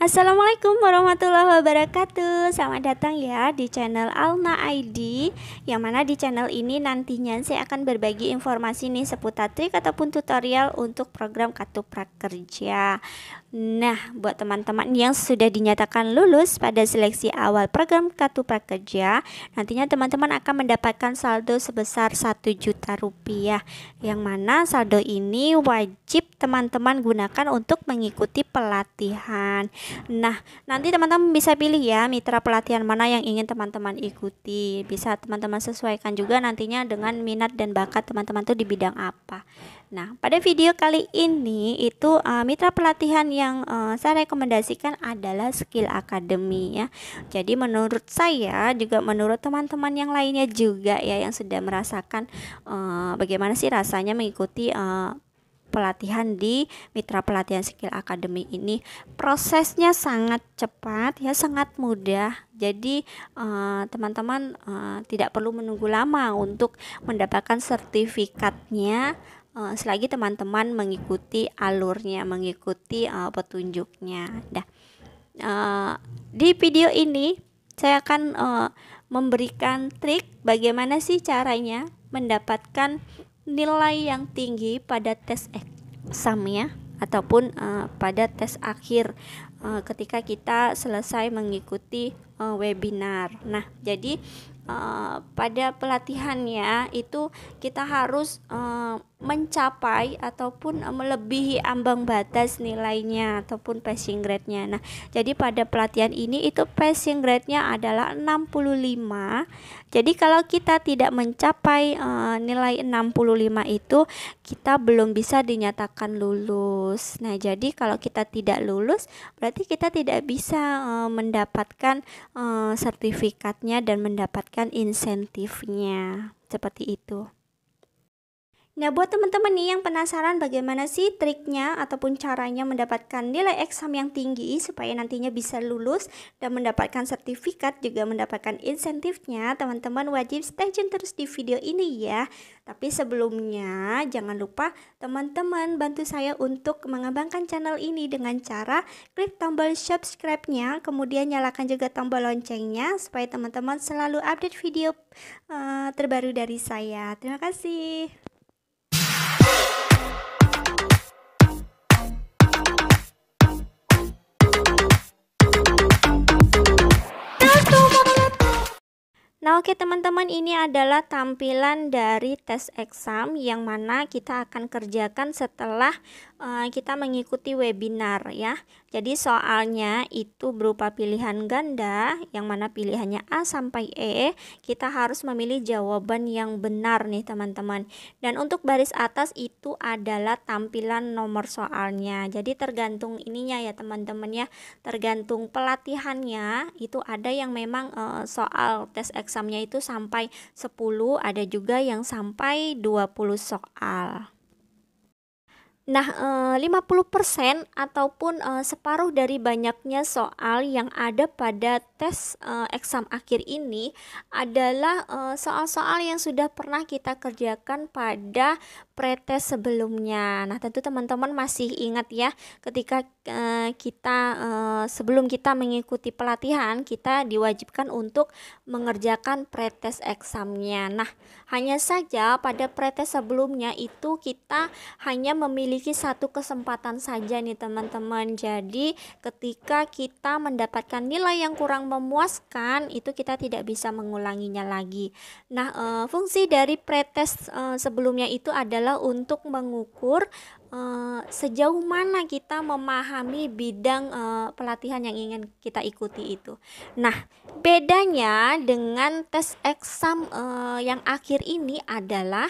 Assalamualaikum warahmatullahi wabarakatuh. Selamat datang ya di channel Alna ID. Yang mana di channel ini nantinya saya akan berbagi informasi nih seputar trik ataupun tutorial untuk program Kartu Prakerja. Nah, buat teman-teman yang sudah dinyatakan lulus pada seleksi awal program Kartu Prakerja, nantinya teman-teman akan mendapatkan saldo sebesar 1 juta rupiah. Yang mana saldo ini wajib teman-teman gunakan untuk mengikuti pelatihan. Nah, nanti teman-teman bisa pilih ya mitra pelatihan mana yang ingin teman-teman ikuti. Bisa teman-teman sesuaikan juga nantinya dengan minat dan bakat teman-teman tuh di bidang apa. Nah, pada video kali ini itu mitra pelatihan yang saya rekomendasikan adalah Skill Academy ya. Jadi menurut saya juga menurut teman-teman yang lainnya juga ya yang sudah merasakan bagaimana sih rasanya mengikuti pelatihan di mitra pelatihan Skill Academy ini. Prosesnya sangat cepat ya, sangat mudah. Jadi teman-teman tidak perlu menunggu lama untuk mendapatkan sertifikatnya selagi teman-teman mengikuti alurnya, mengikuti petunjuknya. Di video ini saya akan memberikan trik bagaimana sih caranya mendapatkan nilai yang tinggi pada tes exam ya, ataupun pada tes akhir ketika kita selesai mengikuti webinar. Nah, jadi pada pelatihannya itu kita harus mencapai ataupun melebihi ambang batas nilainya ataupun passing grade-nya. Nah, jadi pada pelatihan ini itu passing grade-nya adalah 65. Jadi kalau kita tidak mencapai nilai 65 itu kita belum bisa dinyatakan lulus. Nah, jadi kalau kita tidak lulus berarti kita tidak bisa mendapatkan sertifikatnya dan mendapatkan insentifnya. Seperti itu. Nah, buat teman-teman nih yang penasaran bagaimana sih triknya ataupun caranya mendapatkan nilai exam yang tinggi supaya nantinya bisa lulus dan mendapatkan sertifikat juga mendapatkan insentifnya, teman-teman wajib stay tune terus di video ini ya. Tapi sebelumnya jangan lupa teman-teman bantu saya untuk mengembangkan channel ini dengan cara klik tombol subscribe-nya, kemudian nyalakan juga tombol loncengnya supaya teman-teman selalu update video terbaru dari saya. Terima kasih. Nah, oke teman-teman, ini adalah tampilan dari tes exam yang mana kita akan kerjakan setelah kita mengikuti webinar ya. Jadi soalnya itu berupa pilihan ganda yang mana pilihannya A sampai E. Kita harus memilih jawaban yang benar nih teman-teman. Dan untuk baris atas itu adalah tampilan nomor soalnya. Jadi tergantung ininya ya teman-teman ya. Tergantung pelatihannya itu ada yang memang soal tes examnya itu sampai 10, ada juga yang sampai 20 soal. Nah, 50% ataupun separuh dari banyaknya soal yang ada pada tes exam akhir ini adalah soal-soal yang sudah pernah kita kerjakan pada pretest sebelumnya. Nah, tentu teman-teman masih ingat ya ketika kita sebelum kita mengikuti pelatihan, kita diwajibkan untuk mengerjakan pretest examnya. Nah, hanya saja pada pretest sebelumnya itu kita hanya memiliki satu kesempatan saja nih teman-teman. Jadi ketika kita mendapatkan nilai yang kurang memuaskan itu kita tidak bisa mengulanginya lagi. Nah, fungsi dari pretest sebelumnya itu adalah untuk mengukur sejauh mana kita memahami bidang pelatihan yang ingin kita ikuti itu. Nah, bedanya dengan tes exam yang akhir ini adalah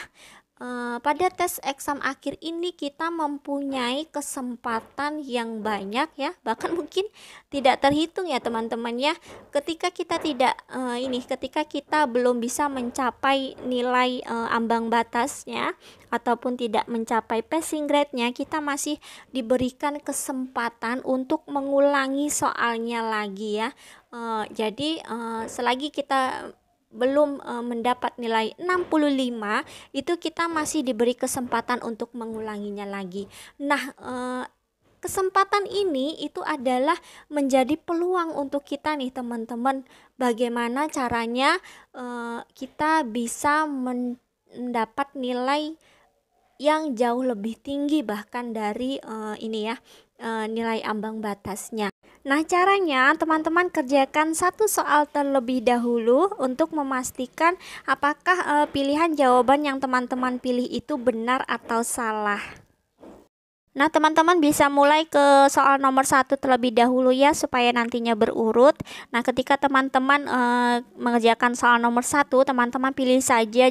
pada tes exam akhir ini kita mempunyai kesempatan yang banyak ya, bahkan mungkin tidak terhitung ya teman-teman ya. Ketika kita tidak ketika kita belum bisa mencapai nilai ambang batasnya ataupun tidak mencapai passing grade-nya, kita masih diberikan kesempatan untuk mengulangi soalnya lagi ya. Jadi selagi kita belum mendapat nilai 65 itu kita masih diberi kesempatan untuk mengulanginya lagi. Nah, kesempatan ini itu adalah menjadi peluang untuk kita nih teman-teman. Bagaimana caranya kita bisa mendapat nilai yang jauh lebih tinggi bahkan dari nilai ambang batasnya. Nah, caranya teman-teman kerjakan satu soal terlebih dahulu untuk memastikan apakah pilihan jawaban yang teman-teman pilih itu benar atau salah. Nah, teman-teman bisa mulai ke soal nomor 1 terlebih dahulu ya, supaya nantinya berurut. Nah, ketika teman-teman mengerjakan soal nomor 1, teman-teman pilih saja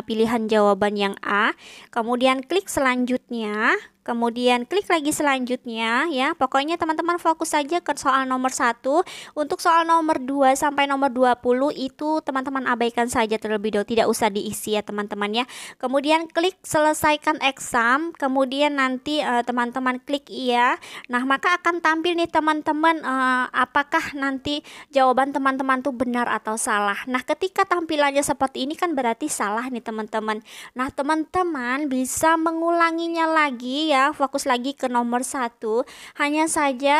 pilihan jawaban yang A, kemudian klik selanjutnya, kemudian klik lagi selanjutnya ya. Pokoknya teman-teman fokus saja ke soal nomor 1. Untuk soal nomor 2 sampai nomor 20 itu teman-teman abaikan saja terlebih dahulu, tidak usah diisi ya teman-teman ya. Kemudian klik selesaikan exam, kemudian nanti teman-teman klik iya. Nah, maka akan tampil nih teman-teman apakah nanti jawaban teman-teman tuh benar atau salah. Nah, ketika tampilannya seperti ini kan berarti salah nih teman-teman. Nah, teman-teman bisa mengulanginya lagi ya, fokus lagi ke nomor 1. Hanya saja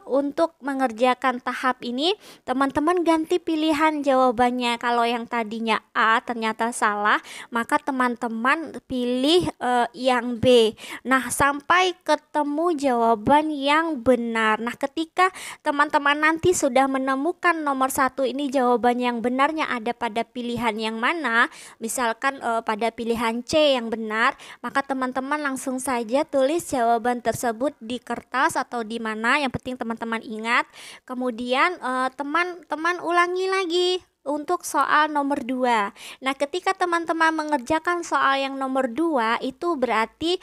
untuk mengerjakan tahap ini teman-teman ganti pilihan jawabannya. Kalau yang tadinya A ternyata salah, maka teman-teman pilih yang B. Nah, sampai ketemu jawaban yang benar. Nah, ketika teman-teman nanti sudah menemukan nomor 1 ini jawaban yang benarnya ada pada pilihan yang mana, misalkan pada pilihan C yang benar, maka teman-teman langsung saja tulis jawaban tersebut di kertas atau di mana, yang penting teman-teman ingat. Kemudian teman-teman ulangi lagi untuk soal nomor 2. Nah, ketika teman-teman mengerjakan soal yang nomor 2 itu berarti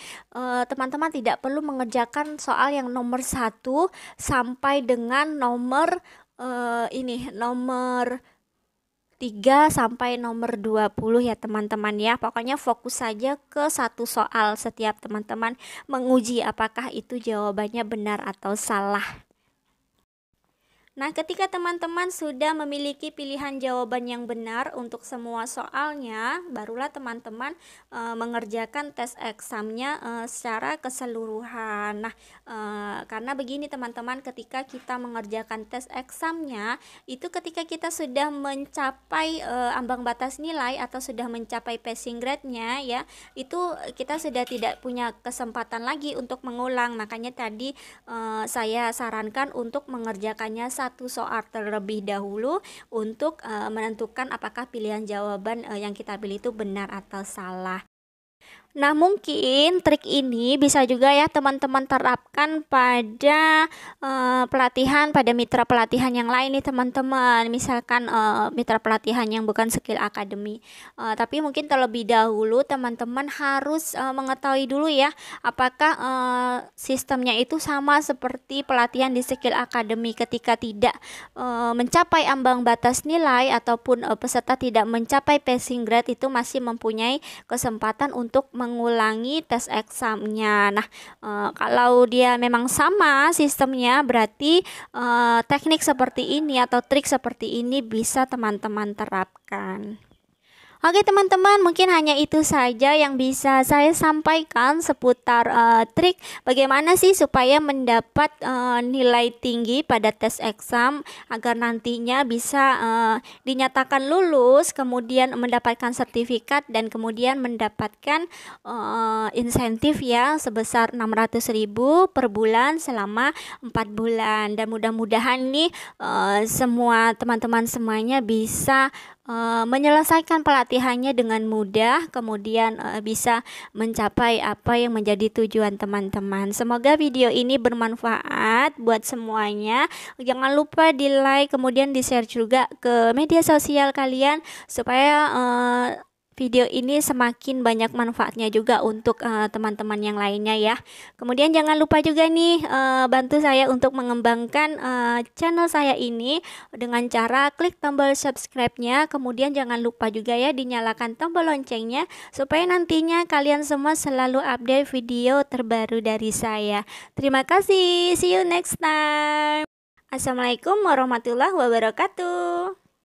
teman-teman tidak perlu mengerjakan soal yang nomor 1 sampai dengan nomor nomor 3 sampai nomor 20 ya teman-teman ya. Pokoknya fokus saja ke satu soal setiap teman-teman menguji apakah itu jawabannya benar atau salah. Nah, ketika teman-teman sudah memiliki pilihan jawaban yang benar untuk semua soalnya, barulah teman-teman mengerjakan tes examnya secara keseluruhan. Nah, karena begini teman-teman, ketika kita mengerjakan tes examnya, itu ketika kita sudah mencapai ambang batas nilai atau sudah mencapai passing grade-nya ya, itu kita sudah tidak punya kesempatan lagi untuk mengulang. Makanya tadi saya sarankan untuk mengerjakannya satu soal terlebih dahulu untuk menentukan apakah pilihan jawaban yang kita pilih itu benar atau salah. Nah, mungkin trik ini bisa juga ya teman-teman terapkan pada pelatihan, pada mitra pelatihan yang lain nih teman-teman. Misalkan mitra pelatihan yang bukan Skill Academy. Tapi mungkin terlebih dahulu teman-teman harus mengetahui dulu ya, apakah sistemnya itu sama seperti pelatihan di Skill Academy. Ketika tidak mencapai ambang batas nilai ataupun peserta tidak mencapai passing grade, itu masih mempunyai kesempatan untuk mengulangi tes examnya. Nah, kalau dia memang sama sistemnya, berarti teknik seperti ini atau trik seperti ini bisa teman-teman terapkan. Oke teman-teman, mungkin hanya itu saja yang bisa saya sampaikan seputar trik bagaimana sih supaya mendapat nilai tinggi pada tes exam agar nantinya bisa dinyatakan lulus, kemudian mendapatkan sertifikat dan kemudian mendapatkan insentif ya sebesar 600.000 per bulan selama 4 bulan. Dan mudah-mudahan nih semua teman-teman semuanya bisa menyelesaikan pelatihannya dengan mudah, kemudian bisa mencapai apa yang menjadi tujuan teman-teman. Semoga video ini bermanfaat buat semuanya. Jangan lupa di like, kemudian di share juga ke media sosial kalian supaya video ini semakin banyak manfaatnya juga untuk teman-teman yang lainnya ya. Kemudian jangan lupa juga nih bantu saya untuk mengembangkan channel saya ini dengan cara klik tombol subscribe-nya. Kemudian jangan lupa juga ya dinyalakan tombol loncengnya supaya nantinya kalian semua selalu update video terbaru dari saya. Terima kasih. See you next time. Assalamualaikum warahmatullahi wabarakatuh.